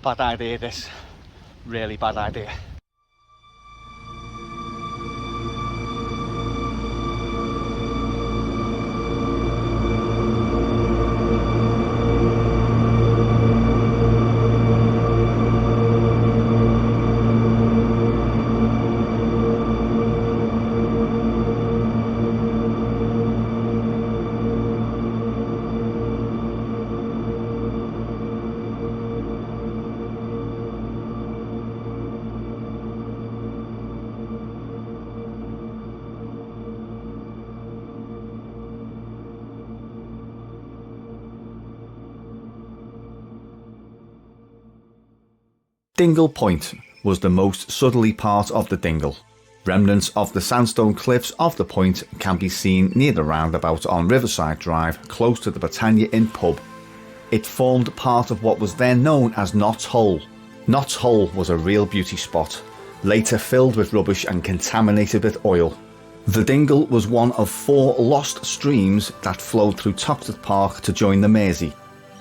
Bad idea this, really bad idea. Dingle Point was the most southerly part of the Dingle. Remnants of the sandstone cliffs of the point can be seen near the roundabout on Riverside Drive, close to the Britannia Inn pub. It formed part of what was then known as Knott's Hole. Knott's Hole was a real beauty spot, later filled with rubbish and contaminated with oil. The Dingle was one of 4 lost streams that flowed through Toxteth Park to join the Mersey.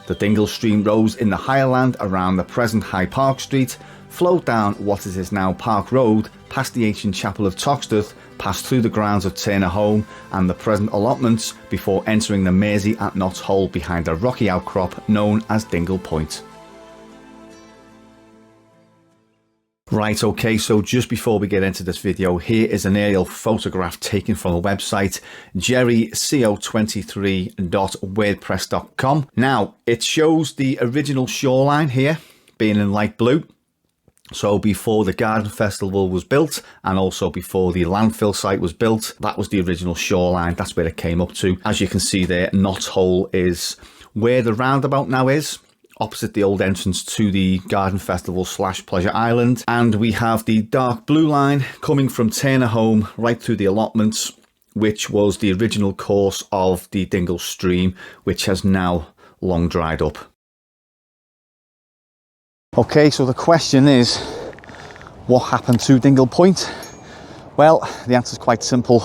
The Dingle stream rose in the higher land around the present High Park Street, flowed down what is now Park Road, past the ancient chapel of Toxteth, passed through the grounds of Turner Home and the present allotments before entering the Mersey at Knott's Hole behind a rocky outcrop known as Dingle Point. Right, okay, so just before we get into this video, here is an aerial photograph taken from the website jerryco23.wordpress.com. Now, it shows the original shoreline here being in light blue. So before the Garden Festival was built and also before the landfill site was built, that was the original shoreline. That's where it came up to. As you can see there, Knott's Hole is where the roundabout now is, opposite the old entrance to the Garden Festival / Pleasure Island. And we have the dark blue line coming from Turner Home right through the allotments, which was the original course of the Dingle stream, which has now long dried up. Okay, so the question is, what happened to Dingle Point? Well, the answer is quite simple.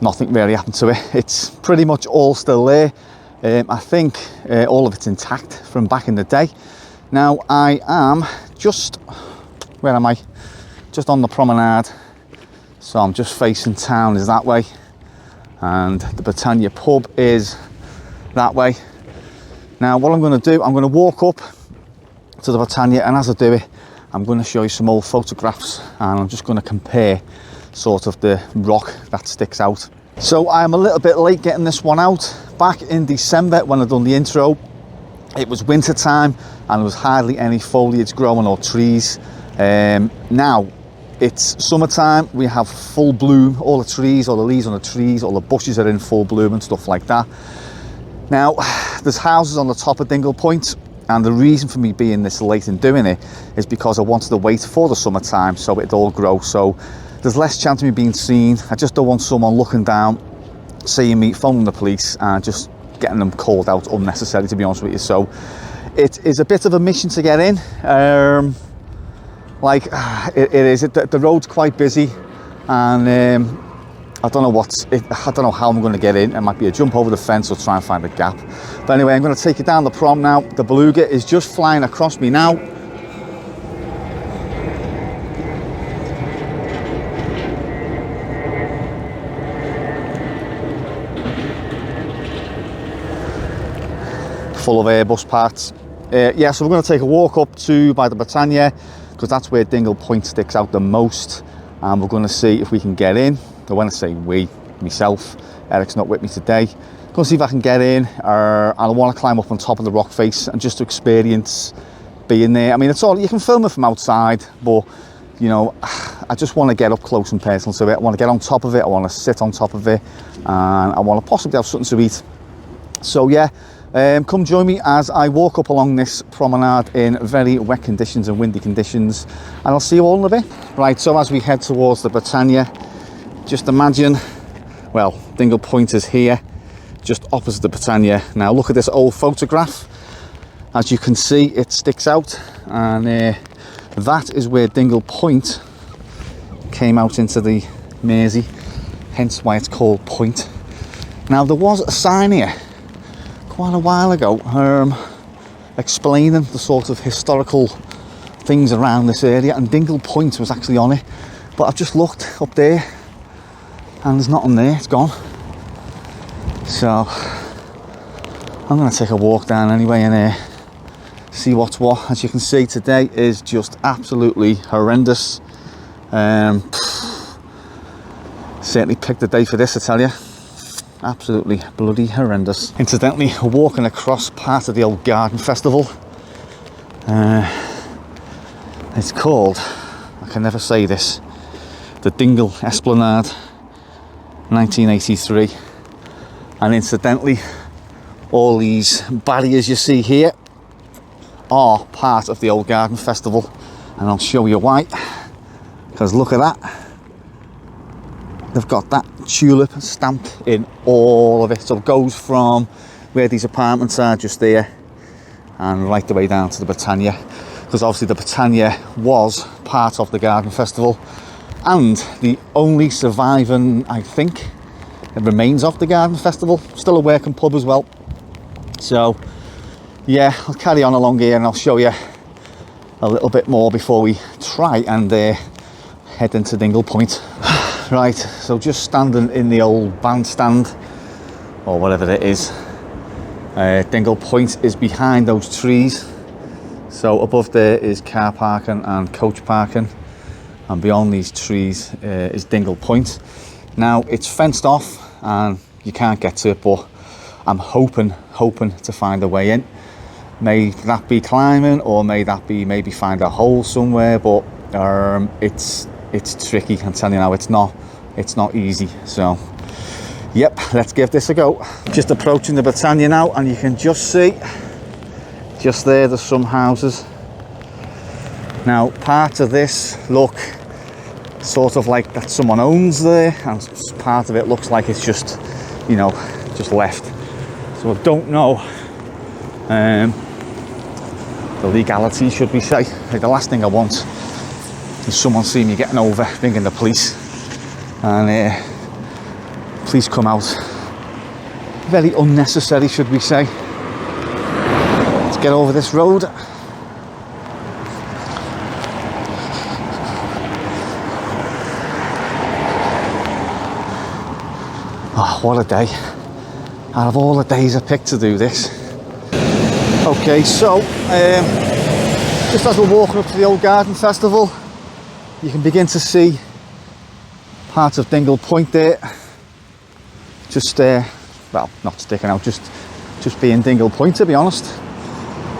Nothing really happened to it. It's pretty much all still there. I think all of it's intact from back in the day. Now I am just, where am I? Just on the promenade. So I'm just facing town is that way. And the Britannia pub is that way. Now what I'm going to do, I'm going to walk up to the Britannia, and as I do it, I'm going to show you some old photographs and I'm just going to compare sort of the rock that sticks out. So I'm a little bit late getting this one out. Back in December when I done the intro, it was winter time and there was hardly any foliage growing or trees. Now it's summertime, we have full bloom, all the trees, all the leaves on the trees, all the bushes are in full bloom and stuff like that. Now there's houses on the top of Dingle Point, and the reason for me being this late in doing it is because I wanted to wait for the summertime so it'd all grow. So there's less chance of me being seen. I just don't want someone looking down, seeing me, phoning the police and just getting them called out unnecessarily, to be honest with you. So it is a bit of a mission to get in. It is. The road's quite busy, and I don't know I don't know how I'm going to get in. It might be a jump over the fence or try and find a gap. But anyway, I'm going to take it down the prom now. The beluga is just flying across me now. Full of Airbus parts. Yeah, so we're going to take a walk up to by the Britannia, because that's where Dingle Point sticks out the most, and we're going to see if we can get in. But when I say we, myself, Eric's not with me today. Going to see if I can get in, and I want to climb up on top of the rock face and just to experience being there. I mean, it's all, you can film it from outside, but you know, I just want to get up close and personal to it. I want to get on top of it, I want to sit on top of it, and I want to possibly have something to eat. So yeah, come join me as I walk up along this promenade in very wet conditions and windy conditions, and I'll see you all in a bit. Right, so as we head towards the Britannia, just imagine, well, Dingle Point is here, just opposite the Britannia. Now look at this old photograph. As you can see, it sticks out, and that is where Dingle Point came out into the Mersey, hence why it's called Point. Now there was a sign here quite a while ago. explaining the sort of historical things around this area, and Dingle Point was actually on it. But I've just looked up there and there's nothing there, it's gone. So I'm going to take a walk down anyway and see what's what. As you can see, today is just absolutely horrendous. Certainly picked the day for this, I tell you. Absolutely bloody horrendous. Incidentally, we're walking across part of the old garden festival. It's called, I can never say this, the Dingle Esplanade 1983. And incidentally, all these barriers you see here are part of the old garden festival, and I'll show you why. Because look at that, they've got that tulip stamped in all of it. So it goes from where these apartments are just there and right the way down to the Britannia, because obviously the Britannia was part of the garden festival and the only surviving, I think, remains of the garden festival. Still a working pub as well. So yeah, I'll carry on along here and I'll show you a little bit more before we try and head into Dingle Point. Right, so just standing in the old bandstand or whatever it is. Dingle Point is behind those trees. So above there is car parking and coach parking, and beyond these trees is Dingle Point. Now it's fenced off and you can't get to it, but I'm hoping to find a way in. May that be climbing, or may that be maybe find a hole somewhere, but it's tricky. I'm telling you now, it's not easy. So yep, let's give this a go. Just approaching the Britannia now, and you can just see just there's some houses. Now part of this look sort of like that someone owns there, and part of it looks like it's just, you know, just left. So I don't know the legality, should we say. Like, the last thing I want is someone seeing me getting over, ringing the police, and police come out. Very unnecessary, should we say. Let's get over this road. Oh, what a day. Out of all the days I picked to do this. Okay, so just as we're walking up to the old garden festival, you can begin to see part of Dingle Point there. Just well, not sticking out, just being Dingle Point, to be honest.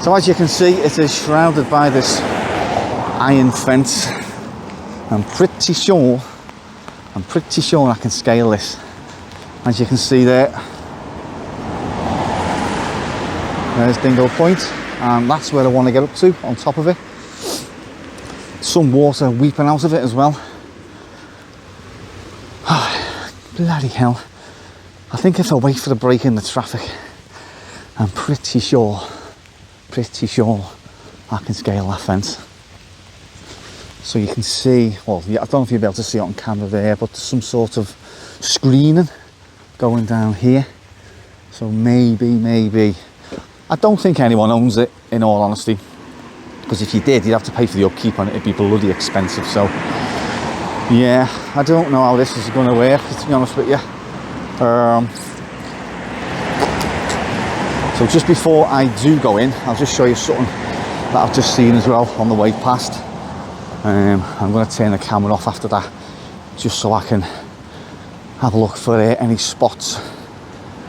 So as you can see, it is shrouded by this iron fence. I'm pretty sure I can scale this. As you can see there, there's Dingle Point, and that's where I want to get up to, on top of it. Some water weeping out of it as well. Oh, bloody hell. I think if I wait for the break in the traffic, I'm pretty sure I can scale that fence. So you can see, well, yeah, I don't know if you'll be able to see it on camera there, but there's some sort of screening going down here. So maybe I don't think anyone owns it, in all honesty, because if you did, you'd have to pay for the upkeep on it. It'd be bloody expensive. So yeah, I don't know how this is going to work, to be honest with you. So just before I do go in, I'll just show you something that I've just seen as well on the way past. I'm going to turn the camera off after that, just so I can have a look for any spots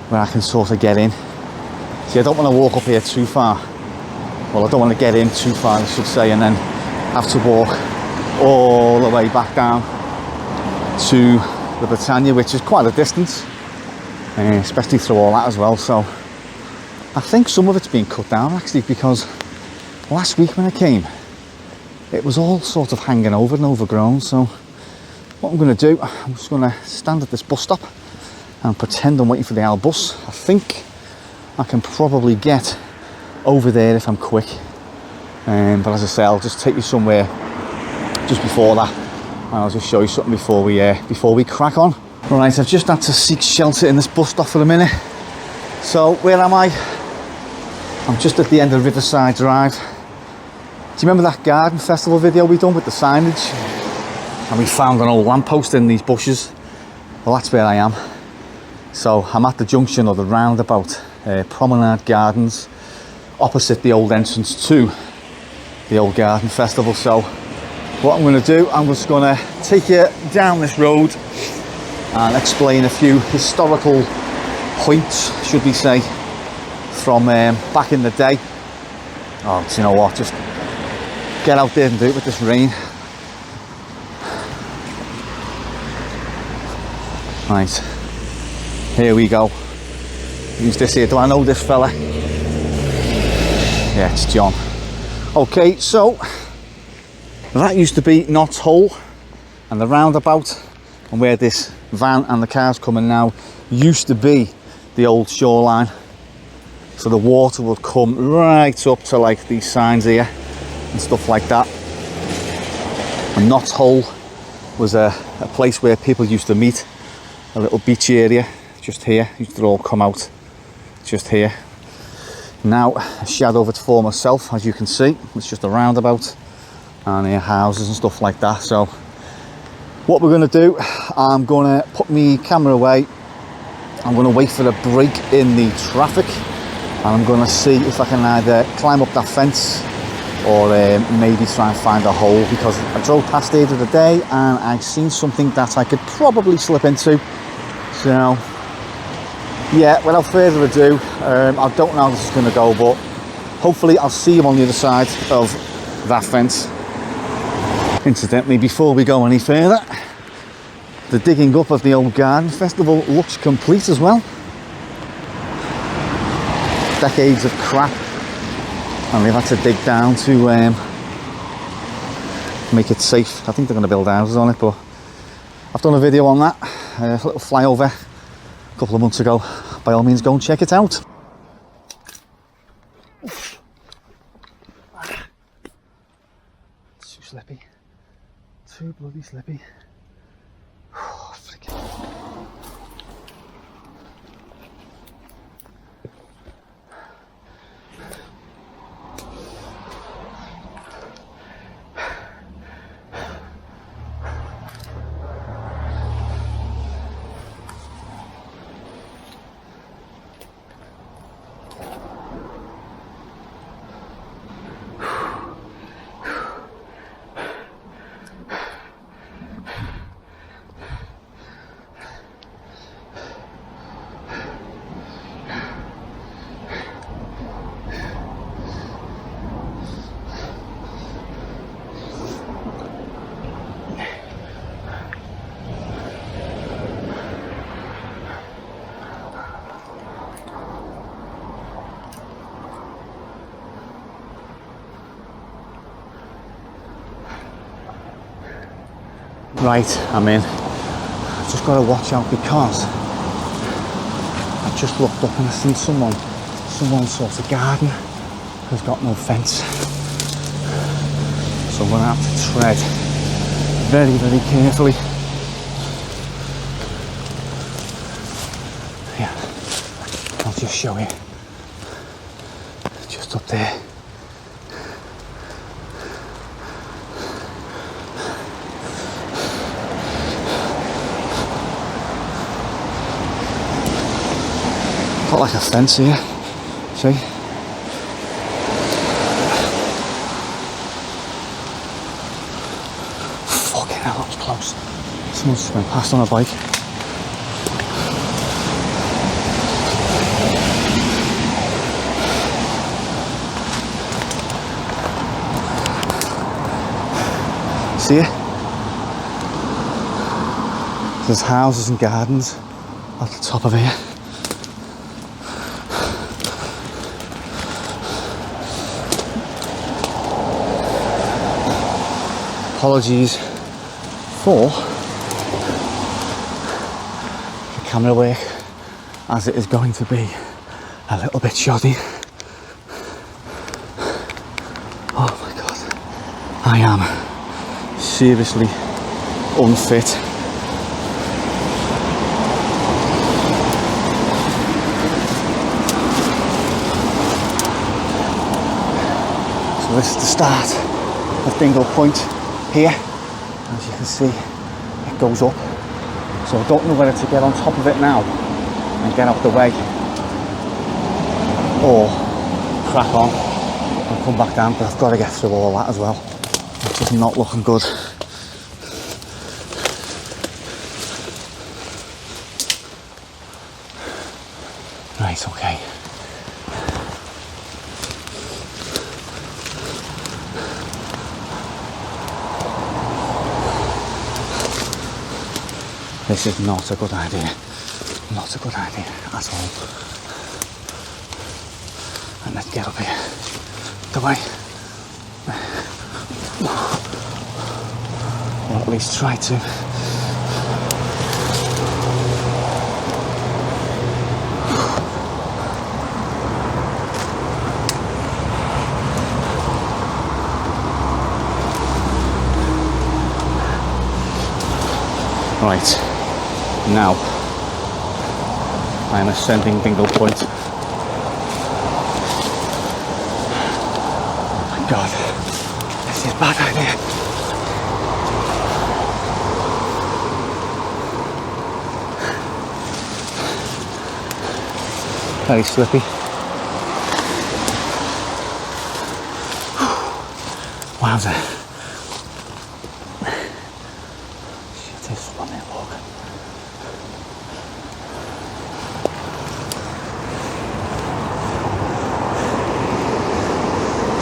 where I can sort of get in. See, I don't want to walk up here too far. Well, I don't want to get in too far, I should say, and then have to walk all the way back down to the Britannia, which is quite a distance, especially through all that as well. So I think some of it's been cut down actually, because last week when I came, it was all sort of hanging over and overgrown. So what I'm going to do, I'm just going to stand at this bus stop and pretend I'm waiting for the hour bus. I think I can probably get over there if I'm quick, but as I say, I'll just take you somewhere just before that, and I'll just show you something before we crack on. Right, I've just had to seek shelter in this bus stop for a minute. So where am I? I'm just at the end of Riverside Drive. Do you remember that garden festival video we done with the signage? And we found an old lamppost in these bushes. Well, that's where I am. So I'm at the junction of the roundabout, Promenade Gardens, opposite the old entrance to the old garden festival. So what I'm going to do, I'm just going to take you down this road and explain a few historical points, should we say, from back in the day. Oh, do you know what, just get out there and do it with this rain. Right, here we go. Who's this here? Do I know this fella? Yeah, it's John. Okay, so that used to be Knott's Hole, and the roundabout, and where this van and the cars coming now used to be the old shoreline. So the water would come right up to like these signs here and stuff like that. And Knott's Hole was a place where people used to meet, a little beach area just here. Used to all come out just here. Now a shadow of its former self, as you can see. It's just a roundabout and here houses and stuff like that. So what we're going to do, I'm going to put my camera away. I'm going to wait for a break in the traffic, and I'm going to see if I can either climb up that fence or maybe try and find a hole, because I drove past here the other day and I've seen something that I could probably slip into. So yeah, without further ado, I don't know how this is going to go, but hopefully I'll see you on the other side of that fence. Incidentally, before we go any further, the digging up of the old garden festival looks complete as well. Decades of crap, and they've had to dig down to make it safe. I think they're going to build houses on it, but I've done a video on that, a little flyover a couple of months ago. By all means, go and check it out. Too slippy. Too bloody slippy. Right, I'm in. I've just got to watch out because I just looked up and I seen someone's sort of garden has got no fence. So I'm going to have to tread very, very carefully. Yeah, I'll just show you. Just up there. Got like a fence here, see? Fucking hell, that was close. Someone just went past on a bike. See it? There's houses and gardens at the top of here. Apologies for the camera work, as it is going to be a little bit shoddy. Oh my god, I am seriously unfit. So this is the start of Dingle Point here. As you can see, it goes up. So I don't know whether to get on top of it now and get out the way, or crack on and come back down, but I've got to get through all that as well. It's just not looking good. Right, okay. This is not a good idea. Not a good idea at all. And let's get up here. The way. Or at least try to. Right, now I am ascending Dingle Point. Oh my god, this is a bad idea. Very slippy. Wowza. Shit, it's funny, look.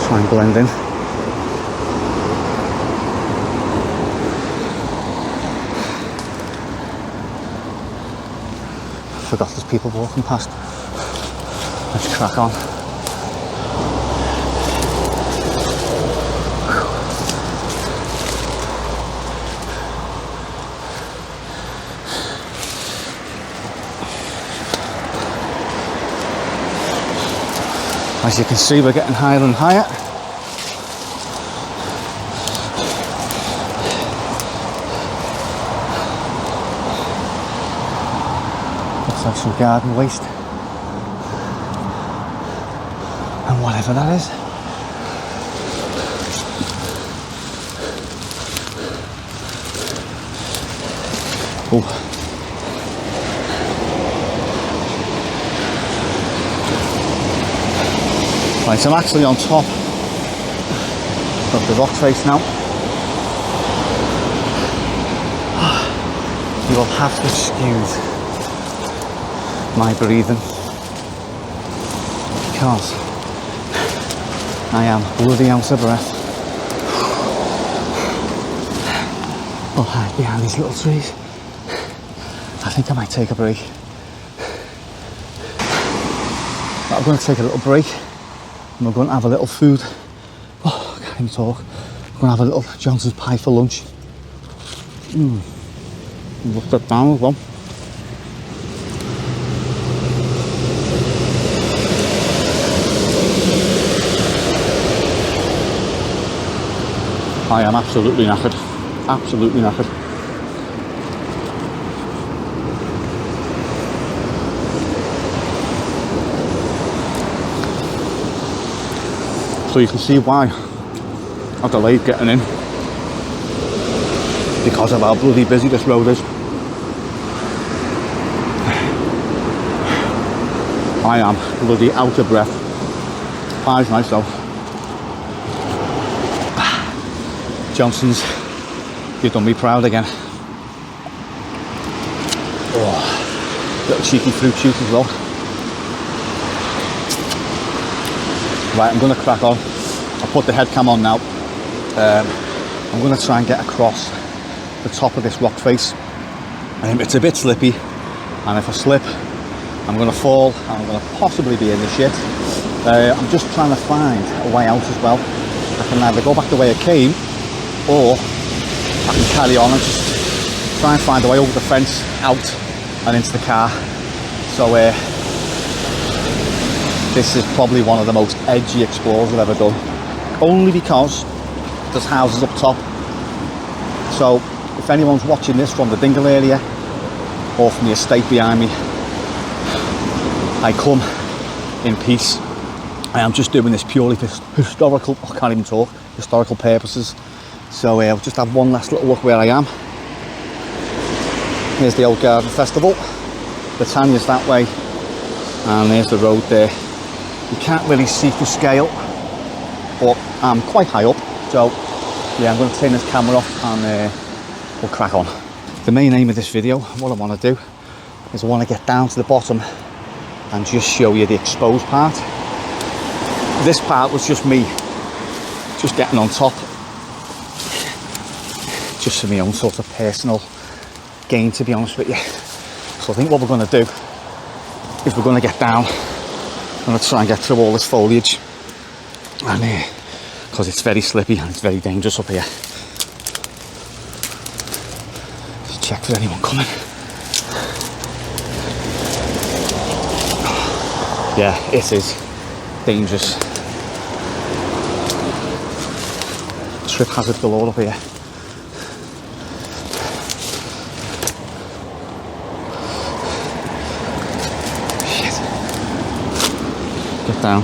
Try and blend in. Forgot there's people walking past. Let's crack on. As you can see, we're getting higher and higher. Looks like some garden waste. And whatever that is. Oh. Right, so I'm actually on top of the rock face now. You will have to excuse my breathing because I am bloody out of breath. I'll hide behind these little trees. I think I might take a break. But I'm going to take a little break and we're going to have a little food. Oh, I can't even talk. We're going to have a little Johnson's pie for lunch. Look that down as well. I am absolutely knackered. Absolutely knackered. So you can see why I delayed getting in. Because of how bloody busy this road is. I am bloody out of breath. Pies myself. Johnson's, you've done me proud again. Oh, little cheeky fruit shoot as well. Right, I'm going to crack on. I'll put the head cam on now. I'm going to try and get across the top of this rock face. It's a bit slippy, and if I slip, I'm going to fall and I'm going to possibly be in the shit. I'm just trying to find a way out as well. I can either go back the way I came, or I can carry on and just try and find a way over the fence, out and into the car. So this is probably one of the most edgy explores I've ever done. Only because there's houses up top. So if anyone's watching this from the Dingle area or from the estate behind me, I come in peace. I am just doing this purely for historical, I can't even talk, historical purposes. So I'll just have one last little look where I am. Here's the old garden festival. Britannia's that way, and there's the road there. You can't really see for scale, but I'm quite high up, so yeah, I'm going to turn this camera off and we'll crack on. The main aim of this video, what I want to do, is I want to get down to the bottom and just show you the exposed part. This part was just me, just getting on top, just for my own sort of personal gain, to be honest with you. So I think what we're going to do is we're going to get down. I'm going to try and get through all this foliage, and because it's very slippy and it's very dangerous up here. Just check for anyone coming. Yeah, it is dangerous. Trip hazard galore up here. Shit. Get down.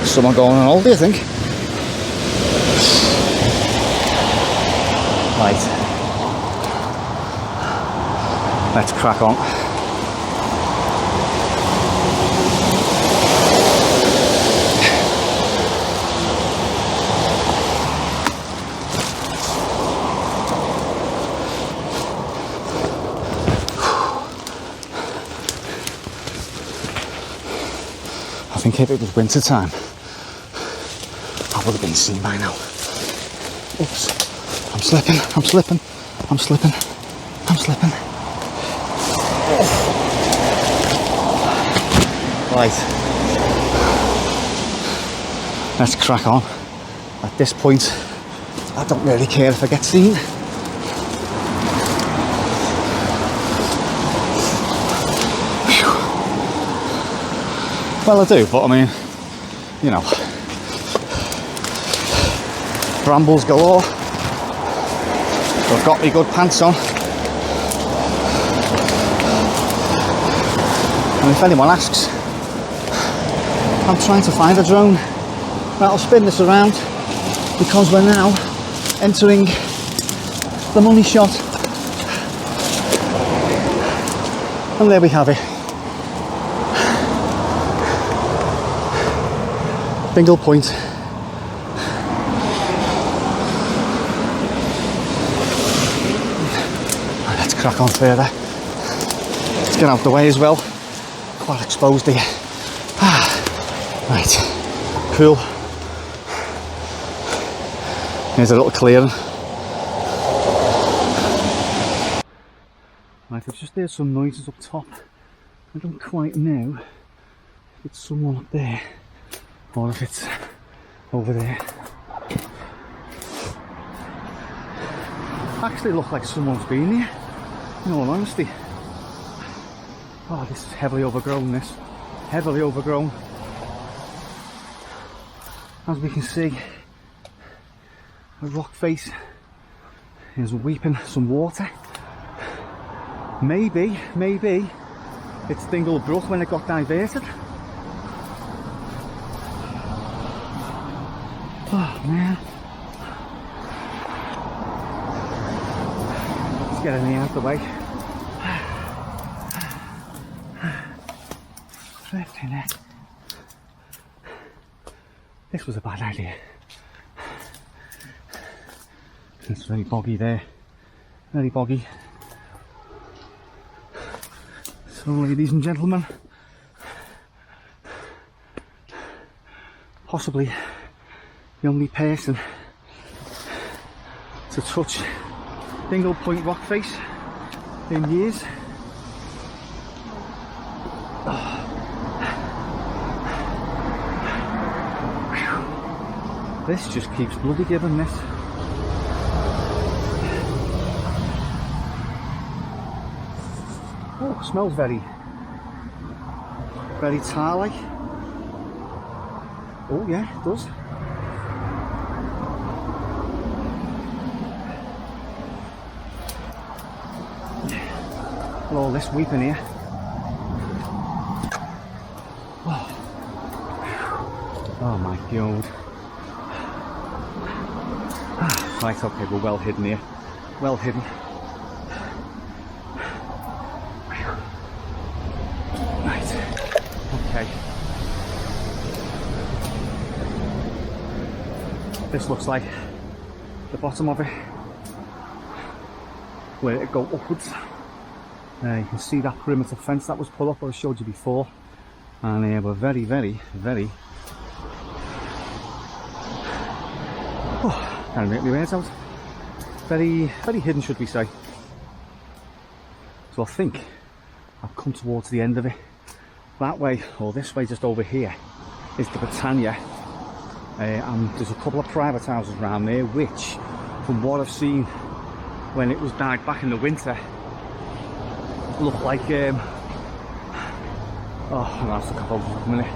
Someone going on holiday, I think. Right. Let's crack on. I think if it was winter time, I would have been seen by now. Oops. I'm slipping. Right. Let's crack on. At this point, I don't really care if I get seen. Whew. Well, I do, but I mean, you know. Brambles galore. I've got me good pants on. And if anyone asks, I'm trying to find a drone that'll spin this around, because we're now entering the money shot. And there we have it. Dingle Point. Crack on further. Let's get out the way as well. Quite exposed here. Right, cool. Here's a little clearing. Right, I've just heard some noises up top. I don't quite know if it's someone up there or if it's over there. Actually look like someone's been here. In all honesty. Oh, this is heavily overgrown, this. Heavily overgrown. As we can see, a rock face is weeping some water. Maybe it's Dingle Brook when it got diverted. Oh man. Let's get in here out the way. Drifting it. This was a bad idea. It's very boggy there. Very boggy. So ladies and gentlemen, possibly the only person to touch Dingle Point rock face in years. Oh. This just keeps bloody giving this. Oh, smells very very tar-like. Oh yeah, it does. All this weeping here. Oh my god. Right, okay, we're well hidden here. Well hidden. Right, okay. This looks like the bottom of it, where it go upwards. You can see that perimeter fence that was put up, I showed you before. And we're very, very, very... Oh, can't make my words out. Very, very hidden, should we say. So I think I've come towards the end of it. That way, or this way, just over here, is the Britannia. And there's a couple of private houses around there, which, from what I've seen when it was died back in the winter, look like oh, that's a couple of minutes.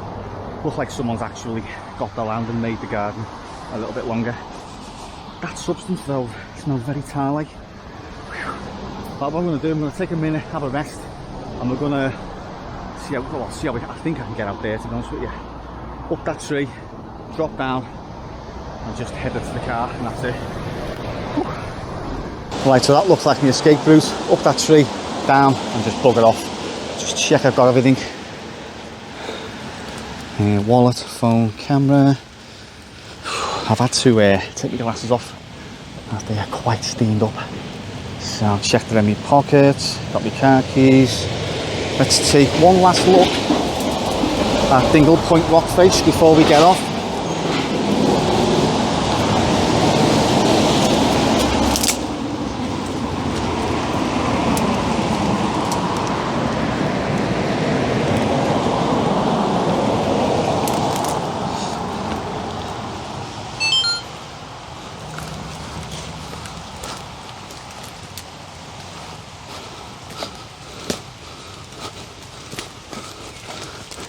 Look like someone's actually got the land and made the garden a little bit longer. That substance though, it smells very tar-like. But what I'm going to do, I'm going to take a minute, have a rest, and we're going to see how, well, see how I think I can get out there, to be honest with you. Up that tree, drop down, and just head into the car, and that's it. Right, so that looks like my escape route. Up that tree, down, and just bugger off. Just check I've got everything. Wallet, phone, camera. I've had to take my glasses off as they are quite steamed up. So I've checked them in my pockets, got my car keys. Let's take one last look at Dingle Point rock face before we get off.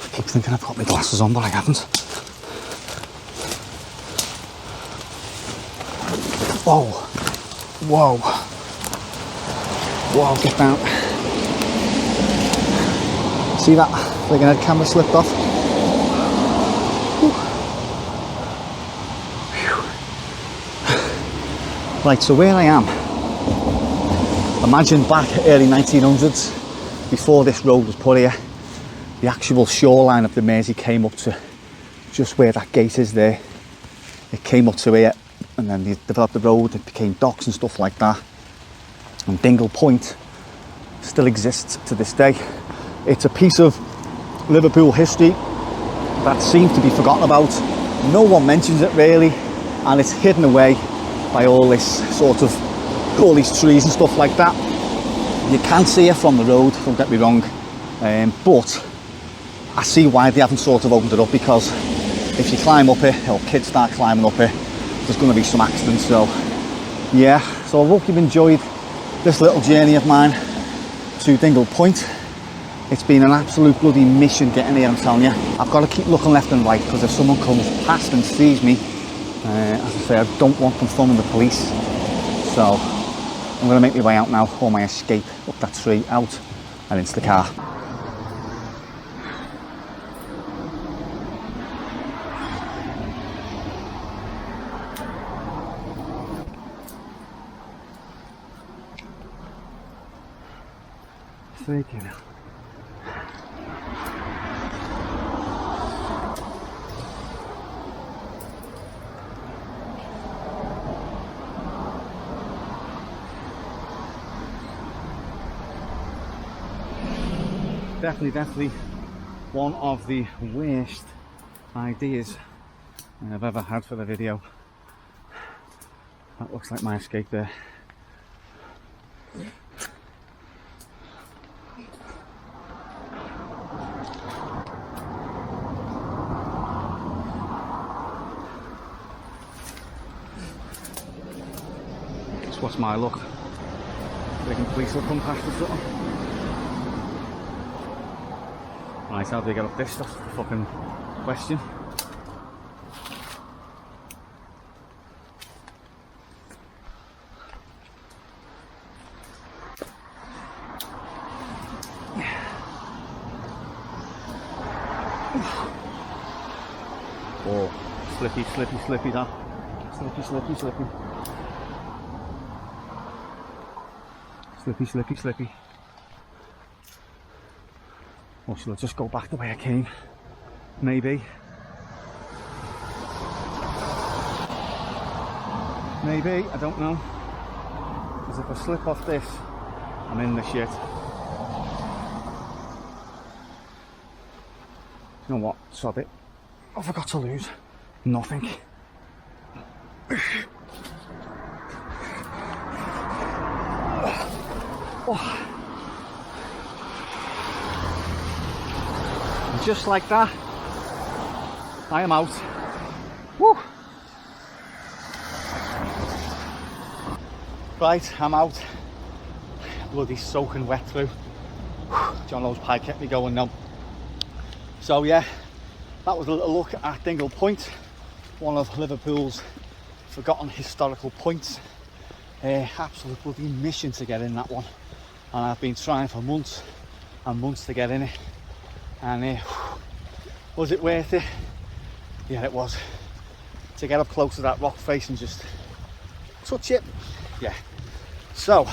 I keep thinking I've got my glasses on, but I haven't. Whoa, whoa, whoa, get down. See that? Like an head camera slipped off. Right, so where I am, imagine back early 1900s, before this road was put here, the actual shoreline of the Mersey came up to just where that gate is there. It came up to here, and then they developed the road, it became docks and stuff like that. And Dingle Point still exists to this day. It's a piece of Liverpool history that seems to be forgotten about. No one mentions it really, and it's hidden away by all this sort of, all these trees and stuff like that. You can see it from the road, don't get me wrong, but I see why they haven't sort of opened it up, because if you climb up it, or kids start climbing up it, there's going to be some accidents. So yeah, so I hope you've enjoyed this little journey of mine to Dingle Point. It's been an absolute bloody mission getting here, I'm telling you. I've got to keep looking left and right, because if someone comes past and sees me, as I say, I don't want them phoning the police. So I'm going to make my way out now, or my escape up that tree, out and into the car. Freaking hell. Definitely one of the worst ideas I've ever had for the video. That looks like my escape there. Just what's my luck? Thinking police will come past or something. Right, how do they get up this? That's the fucking question. Oh, slippy, slippy, slippy that. Slippy, slippy, slippy. Slippy, slippy, slippy. Or shall I just go back the way I came? Maybe. Maybe, I don't know. Because if I slip off this, I'm in the shit. You know what? Sod it. What have I got to lose? Nothing. Oh. And just like that, I am out. Woo. Right, I'm out. Bloody soaking wet through. John Lowe's pie kept me going now. So yeah, that was a little look at Dingle Point, one of Liverpool's forgotten historical points. Absolute bloody mission to get in that one, and I've been trying for months and months to get in it. And was it worth it? Yeah, it was. To get up close to that rock face and just touch it. Yeah. So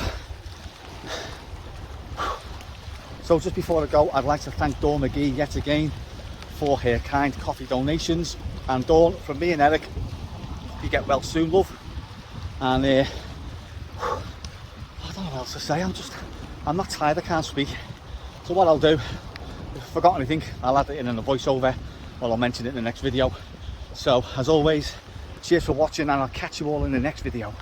just before I go, I'd like to thank Dawn McGee yet again for her kind coffee donations. And Dawn, from me and Eric, you get well soon, love. And I don't know what else to say. I'm not tired, I can't speak. So what I'll do, if I forgot anything, I'll add it in a voiceover, or I'll mention it in the next video. So as always, cheers for watching, and I'll catch you all in the next video.